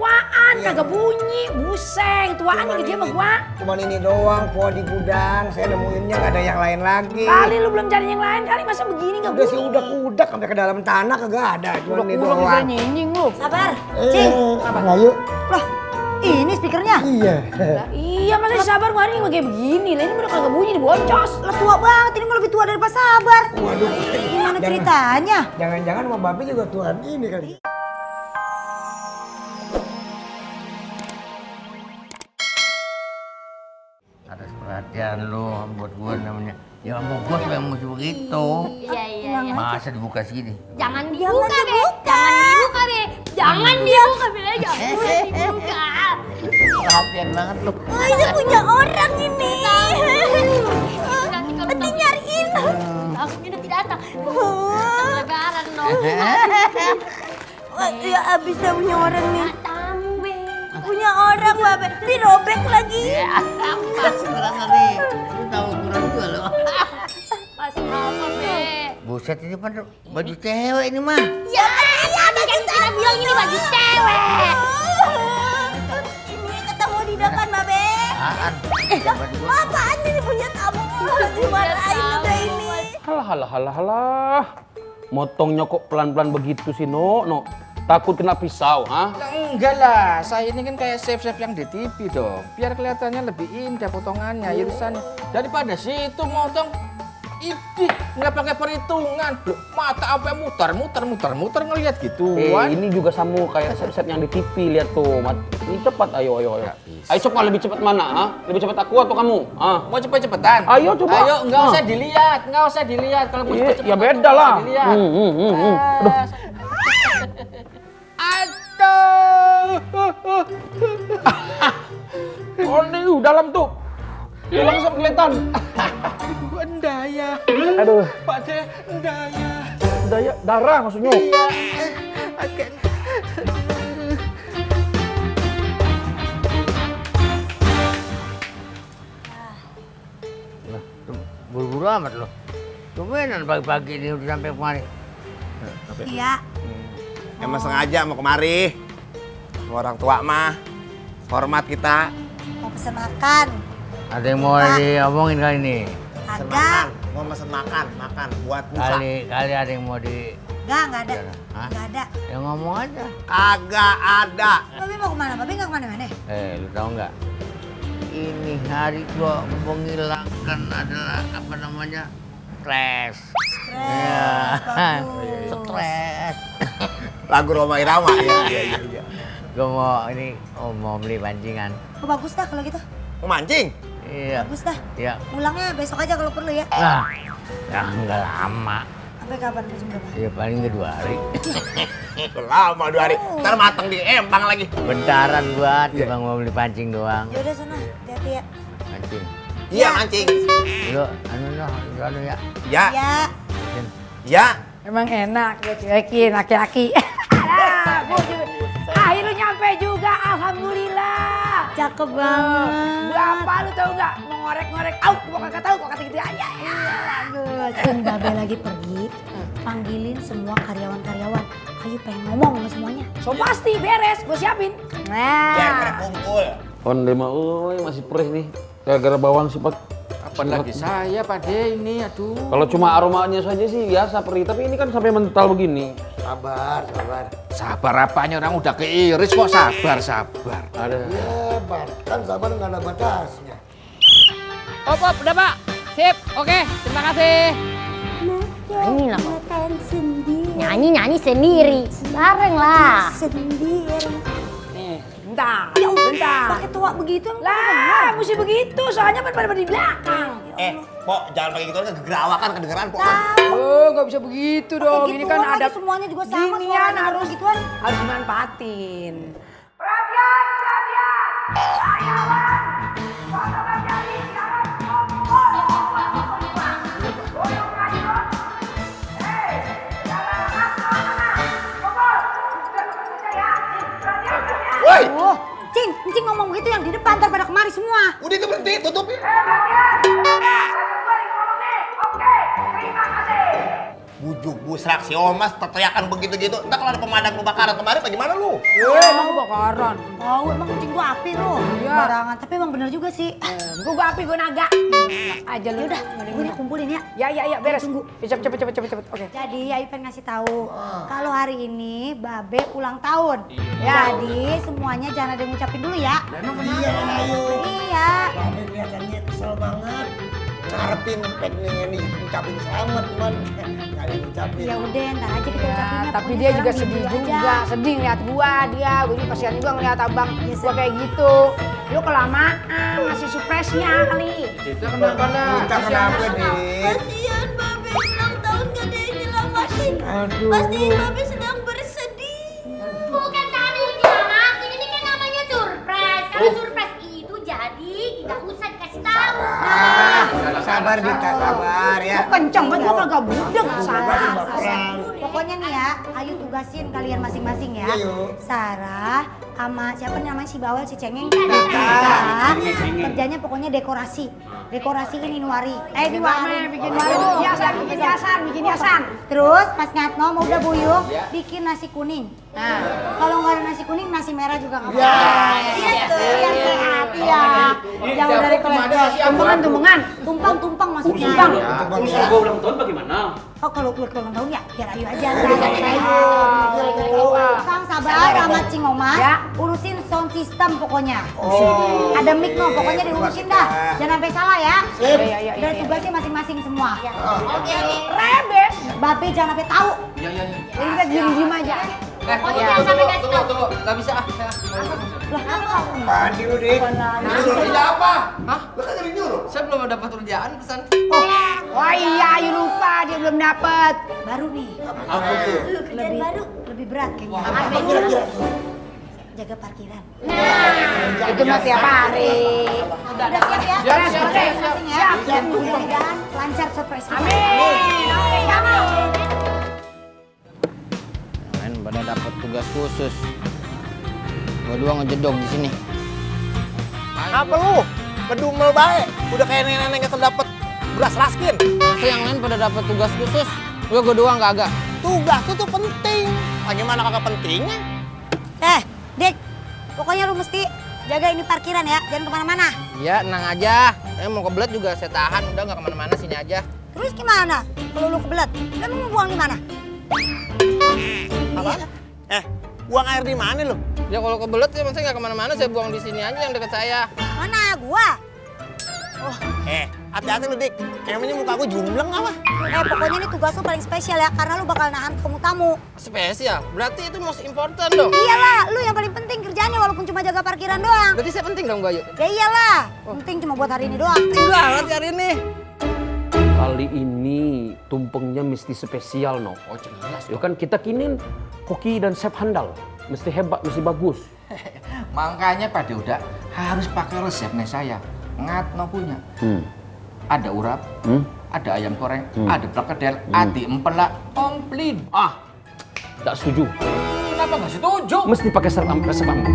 tuaan, kagak bunyi, buseng, tuaan nih dia sama gua. Cuman ini doang, po di gudang, saya nemuinnya nggak ada yang lain lagi. Kali lu belum cari yang lain kali, masa begini nggak bunyi? Udah sih udak sampai ke dalam tanah kagak ada, cuman ini Udah doang. nyinying lu. Sabar, Cing. Ngayu. Loh, ini speakernya. Iya. Lah, iya masa si Sabar kemarin nggak kayak begini, lah ini udah kagak bunyi diboncos. Lah tua banget, ini mah lebih tua dari Pak Sabar. Waduh. Gimana ceritanya? Jangan-jangan sama Babe juga tuan ini kali. Atas perhatian lu buat gua namanya. Ya mau gua yang mesti begitu. Iya. Masa dibuka segini? Jangan dibuka, Be. Jangan dibuka, Be. Jangan dibuka, Be. Jangan dibuka. Perhatian banget lu. Oh, ini punya orang ini. Nanti kalau Nanti nyariin. langsung tidak datang. Lebaran dong. Wah, ya abis dah punya orang nih. Datang, Be. Punya orang, Babe. Dirobek lagi. Pas kurang nih. Lu tahu kurang juga lu. Masih apa, Be? Buset ini pada baju cewek ini mah. Ya, tadi kan kita bilang ini baju cewek. Ini ketemu di depan, Babe. Apaan? Apaan ini punya kamu? Dimarahin udah ini. Halah. Motongnya kok pelan-pelan begitu sih, No? Takut kena pisau, ha? Lah, enggak lah, saya ini kan kayak chef-chef yang di TV dong. Biar kelihatannya lebih indah potongannya, irisannya. Daripada situ motong, ini nggak pakai perhitungan. Loh, mata apa muter ngelihat gitu. Ini juga sama kayak chef-chef yang di TV, lihat tuh. Ini cepat, ayo. Ayo coba lebih cepat mana, ha? Lebih cepat aku atau kamu? Ha? Mau cepet-cepetan? Ayo, coba. Ayo, nggak usah dilihat. Kalau mau cepet-cepet, Ya beda lah. Aduh. Oh, ini dalam tuh. Langsung kelihatan. Endaya. Aduh. Pak De, endaya. Daya darah maksudnya. Buru-buru amat lo. Tumbenan pagi-pagi ini udah sampai kemari. Iya. Emang sengaja mau kemari. Orang tua mah hormat kita. Mau pesen makan. Ada yang mau diomongin kali ini? Agak. Mau pesen makan buat buka. Kali ada yang mau di... Enggak ada. Hah? Enggak ada. Ya ngomong aja. Kagak ada. Babe mau kemana? Babe nggak kemana-mana. Lu tahu nggak? Ini hari gua menghilangkan adalah apa namanya? Stres. Bagus. Stres. Lagu Roma Irama ya. Iya. Gua mau beli pancingan. Oh, bagus dah kalau gitu. Mau mancing? Iya. Bagus dah. Iya. Pulangnya besok aja kalau perlu ya. Nah, ya nggak lama. Sampai kapan jam berapa? Ya paling 2 hari. Lama 2 hari. Ntar mateng di empang lagi. Bentaran buat cuma mau beli pancing doang. Ya udah sana, hati-hati ya. Pancing. Iya mancing. Lu anu ya. Ya. Ya. Pancing. Ya. Emang enak gue cuekin laki-laki. Akhirnya nyampe juga, alhamdulillah. Cakep banget. Berapa lu tahu nggak? Mengorek-ngorek, gua kagak tahu, gua kata gitu aja. Ya, bagus. Kan Babe lagi pergi, panggilin semua karyawan-karyawan. Ayo pengen ngomong sama semuanya. So pasti beres, gue siapin. Biar pada Nah, kumpul. Onde mah, masih perih nih. Gara-gara bawang sifat. Apalagi saya, Pak De, ini, aduh. Kalau cuma aromanya saja sih biasa perih, tapi ini kan sampai mental begini. Sabar. Sabar apanya, orang udah keiris kok sabar. Ada. Hebat. Kan sabar nggak ada batasnya. Op, udah Pak. Sip, oke. Terima kasih. Nyanyi lah. Makan sendiri. Nyanyi sendiri. Bareng lah. Sendiri. bentar. Pakai tua begitu emang Lah, mesti begitu, soalnya pada di belakang. Pok, jangan pakai gitu kan kegerawakan kedengeran, Pok. Oh, nggak bisa begitu dong. Ini kan Gituan ada lagi, semuanya juga sama ginian suaranya, harus gituan. harus dimanfaatin. Woi, Oh, Cing ngomong begitu yang di depan ntar pada kemari semua. udah itu berhenti, tutupin. bujuk busrak si Omas teriakan begitu-gitu. Ntar kalau ada pemadam kebakaran kemarin bagaimana lu? Emang kebakaran. Tahu emang kucing gua api lu. Iya. Barangan, tapi emang bener juga sih. Gua api, gua naga. Aja lu. Yaudah, gue nih kumpulin ya. Ya, beres. Tunggu. Cepet. Oke. Jadi Ayu pengen ngasih tahu kalau hari ini Babe ulang tahun. Ya. Jadi semuanya jangan ada yang ngucapin dulu ya. Iya, Ayu. Iya. Babe kelihatannya kesel banget. Ngarepin pengen ngucapin selamat cuman nggak ada yang ngucapin. Ya udah, ntar aja kita ucapinnya. Tapi pokoknya dia juga sekarang sedih dulu juga, aja. sedih ngeliat gua dia. Gua juga kasihan juga ngeliat abang Iya, gua kayak gitu. Lu kelamaan ngasih surprise-nya kali. Kita kenapa nak? Kita kenapa, Dik? Kasihan Babe ulang tahun gak ada yang nyelamatin. Aduh. Pasti Babe sedang bersedih. Bukan tadi yang nyelamatin, ini kan namanya surprise. Kalau surprise itu jadi tidak usah dikasih tahu. Sabar Dita, sabar ya. Kenceng banget gua kagak budek. Sabar. Pokoknya nih ya, Ayu tugasin kalian masing-masing ya. Iya, yuk. Sarah sama siapa namanya si Bawel, si Cengeng. Kita kerjanya pokoknya dekorasi. Dekorasiin Inwari. Di warung. Bikin bikin hiasan. Terus pas Ngatno mau udah buyung, bikin nasi kuning. Nah, Kalau nggak ada nasi kuning, nasi merah juga nggak Ya. apa-apa. Iya, yang sehat ya. Jauh dari kolesterol. tumpengan. Tumpang maksudnya. Tumpang. Urusan gua ulang tahun bagaimana? Oh kalau ulang tahun ya biar Ayu aja. Kang Sabar sama Cing Omas Ya. urusin sound system pokoknya. Ada mic no, pokoknya diurusin dah. Jangan sampai salah ya. Iya. Udah tugasnya masing-masing semua. Oke. Rebes. Babe jangan sampai tahu. Iya. Jadi kita diem aja. Pokoknya jangan sampai kasih tahu. Tunggu. Nggak bisa ah. Apaan sih lu, Dik? Kerja apa? Hah? Lu kan jadi nyuruh. Saya belum dapat kerjaan pesan. Wah iya, Ayu lupa dia belum dapet. Baru nih. Apa tuh? Kerjaan baru. Lebih berat kayaknya. Apa kira-kira? Jaga parkiran. Itu mah tiap hari. Udah siap ya? Siap. Masing-masing ya. Dan mudah-mudahan lancar surprise kita. Amin. Main pada dapat tugas khusus. Gua doang ngejedok di sini. Apa lu? Bedumel bae. Udah kayak nenek-nenek nggak dapet beras raskin. Masa yang lain pada dapat tugas khusus? Gua doang kagak. Tugas itu tuh penting. Bagaimana kagak pentingnya? Dik, pokoknya lu mesti jaga ini parkiran ya, jangan kemana-mana. Iya, tenang aja. Mau kebelet juga saya tahan. Udah nggak kemana-mana, sini aja. Terus gimana? Kalau lu kebelet, lu mau buang di mana? Apa? Buang air di mana lu? Ya kalau kebelet ya saya nggak kemana-mana. Saya buang di sini aja yang deket saya. Mana? Gua. Hati-hati lu, Dik. Emangnya muka gua jumbleng apa? Pokoknya ini tugas lu paling spesial ya, karena lu bakal nahan tamu-tamu. Spesial. Berarti itu most important dong. Iyalah, lu yang paling penting kerjanya walaupun cuma jaga parkiran doang. Berarti saya penting dong, Bayu. Ya iyalah, penting cuma buat hari ini doang. Banget hari ini. Kali ini tumpengnya mesti spesial, no. Oh jelas. Ya kan kita kini koki dan chef handal. Mesti hebat, mesti bagus. Makanya pada udah harus pakai resepnya saya. Ngatno punya. Ada urap, ada ayam goreng, ada perkedel, ati empelak, komplit. Tak setuju. Kenapa nggak setuju? Mesti pakai resep ambo.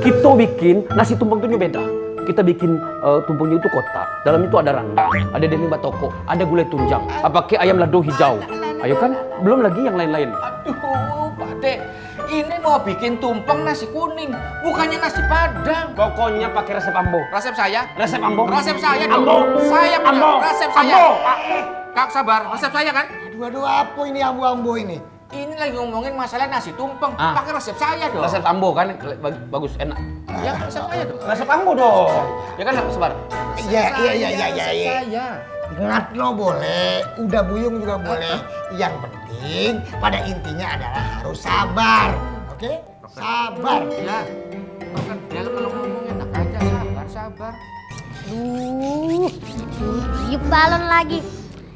Kita bikin nasi tumpeng itu beda. Kita bikin tumpengnya itu kotak. Dalam itu ada rendang, ada demi batoko, ada gulai tunjang, pakai ayam lado hijau. Ayo kan, belum lagi yang lain-lain. Aduh, Pak Dek. Ini mau bikin tumpeng nasi kuning, bukannya nasi padang. Pokoknya pakai resep ambo. Resep saya? Resep ambo. Resep saya dong. Ambo. Saya punya Ambo. resep saya. Ambo. Kak sabar, resep saya kan? Aduh, apa ini ambo-ambo ini? Ini lagi ngomongin masalah nasi tumpeng. Pakai resep saya dong. Resep ambo kan bagus, enak. Ya, resep saya dong. Resep ambo dong. Ya kan, sebar. Iya. Resep saya. Ngatno boleh, udah buyung juga boleh. Yang penting pada intinya adalah harus sabar. Oke? Sabar. Ya. Dia kalau ngomong enak aja, sabar. Tiup balon lagi.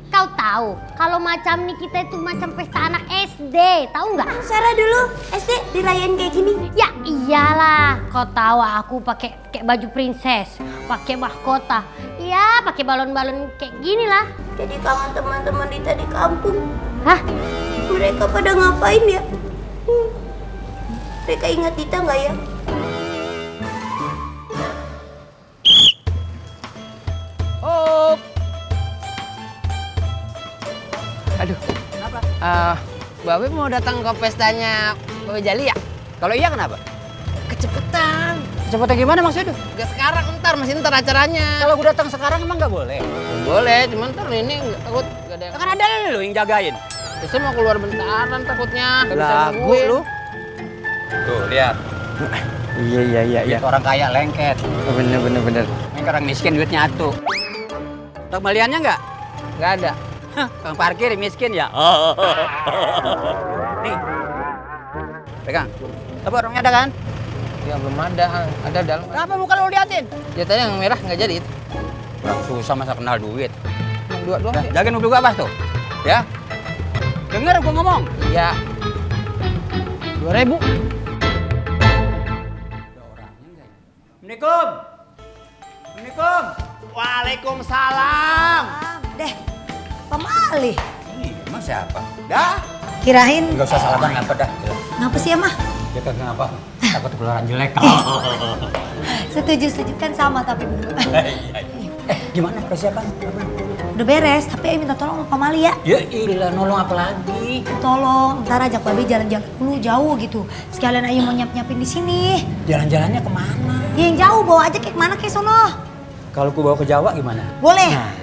Kau tahu kalau macam nih kita itu macam pesta anak SD, tahu nggak? Sarah dulu SD dirayain kayak gini. Ya iyalah, kau tahu aku pakai baju princess, pakai mahkota, ya pakai balon-balon kayak gini lah. Jadi kangen teman-teman Dita di kampung. Hah? Mereka pada ngapain ya? Mereka ingat Dita nggak ya? Oh. Aduh. Kenapa Babe mau datang ke pestanya Babe Jali ya? Kalau iya kenapa? Kecepetan. Kecepetan gimana maksudnya? Gak sekarang, masih ntar acaranya. Kalau gue datang sekarang emang nggak boleh? Boleh, cuman ntar ini nggak takut gak ada yang... Kan ada lu yang jagain. Saya mau keluar bentaran takutnya. Gak bisa Lagu nungguin. lu. Tuh, lihat. Iya. Duit orang kaya lengket. Bener. Ini orang miskin duitnya atuh. Tok maliannya nggak? Nggak ada. Hah, Kang parkir miskin ya? Nih. Pegang. Apa orangnya ada kan? Ya belum ada, ada dalam. Kenapa muka lu liatin? Ya tadi yang merah nggak jadi itu. Orang susah masa kenal duit. Yang dua doang sih. Jagain mobil gua pas tuh. Ya. Dengar gua ngomong. Iya. 2.000. Assalamualaikum. Waalaikumsalam. Deh, pemali. Emang siapa? Dah. Kirain Enggak usah salaman apa dah. ngapa sih emang? Ya kagak apa. Takut ketularan jelek. Setuju kan sama tapi berdua. Gimana persiapan? Udah beres, tapi Ayo minta tolong sama pemali ya. Ya ilah, nolong apa lagi? Tolong, ntar ajak Babe jalan-jalan dulu jauh gitu. Sekalian Ayo mau nyiapin di sini. Jalan-jalannya kemana? Ya yang jauh bawa aja kayak kemana kayak sono. Kalau ku bawa ke Jawa gimana? Boleh. Nah.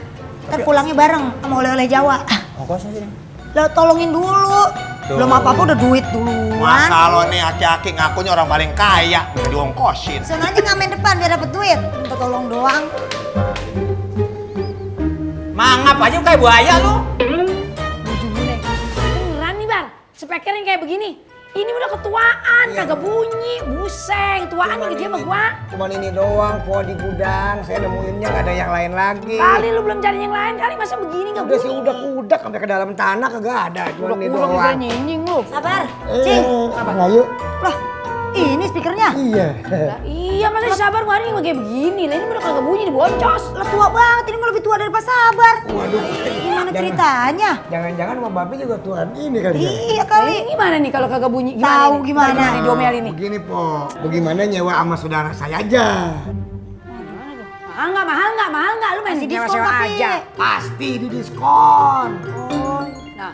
Ntar pulangnya bareng sama oleh-oleh Jawa. Ongkosnya sih. Lo tolongin dulu. Tuh. Belum apa-apa udah duit duluan. Masa lo nih aki-aki ngakunya orang paling kaya, diongkosin. Sana aja ngamen depan biar dapet duit. Minta tolong doang. Mangap aja kayak buaya lu. Baju bune. Beneran nih Bar, speaker yang kayak begini. Ini udah ketuaan, kagak bunyi. Buseng, tuaan yang gede sama gua. Cuman ini doang, po di gudang. Saya nemuinnya nggak ada yang lain lagi. Kali lu belum cari yang lain kali, masa begini nggak Udah bunyi? sih udak sampai ke dalam tanah kagak ada. Cuman ini doang. nyinying lu. Sabar. Cing. Ayo. Loh, ini speakernya. Iya. Lah, iya masa sabar kemarin nggak kayak begini. Lah ini udah kagak bunyi diboncos. Lah tua banget, ini mah lebih tua dari Pak Sabar. Waduh. Gimana ceritanya? Jangan-jangan sama Babe juga tuan ini kali ya. Iya kali. Ini gimana nih kalau kagak bunyi? Tahu nih? gimana? Gimana diomel ini? Begini po, bagaimana nyewa sama saudara saya aja? Mahal nggak? Lu main Masih diskon sewa tapi. aja. Pasti di diskon. Nah,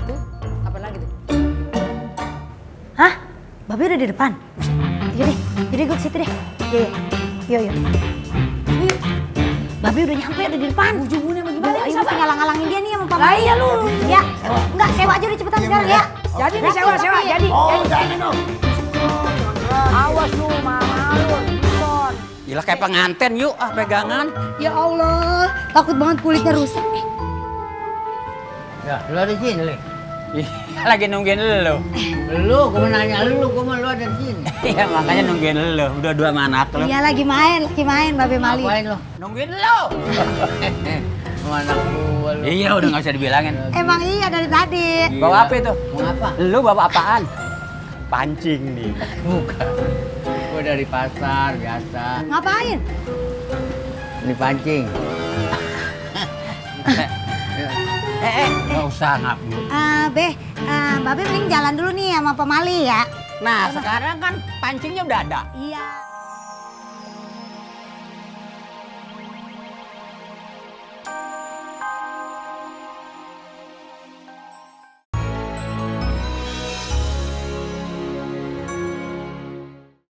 tuh apa lagi tuh? Hah? Babe udah di depan? Jadi gue ke situ deh. Iya. Yuk. Babe udah nyampe, udah di depan. Ujungnya bagaimana? Ayo mesti ngalang-ngalangin dia nih sama Pak Lah Mali. iya lu. Ya, enggak sewa aja udah cepetan sekarang ya. Jadi nih sewa, jadi. Oh, jangan dong. Awas lu, mahal lu, diskon. Gila kayak pengantin yuk, pegangan. Ya Allah, takut banget kulitnya rusak. Ya, lu ada di sini, Le. Lagi nungguin lu. Lu, gua mau nanya lu, gua mau lu ada di sini. Iya makanya nungguin lu. Udah dua anak lu. Iya lagi main Babe Mali. Ngapain lu? Nungguin lu. Mana gua lu? Iya udah nggak usah dibilangin. Emang iya dari tadi. Bawa apa itu? Mau apa? Lu bawa apaan? Pancing nih. Bukan. Gua dari pasar biasa. Ngapain? Dipancing. Nggak usah ngabur. Babe mending jalan dulu nih sama Pak Mali ya. Nah sekarang kan pancingnya udah ada. Iya.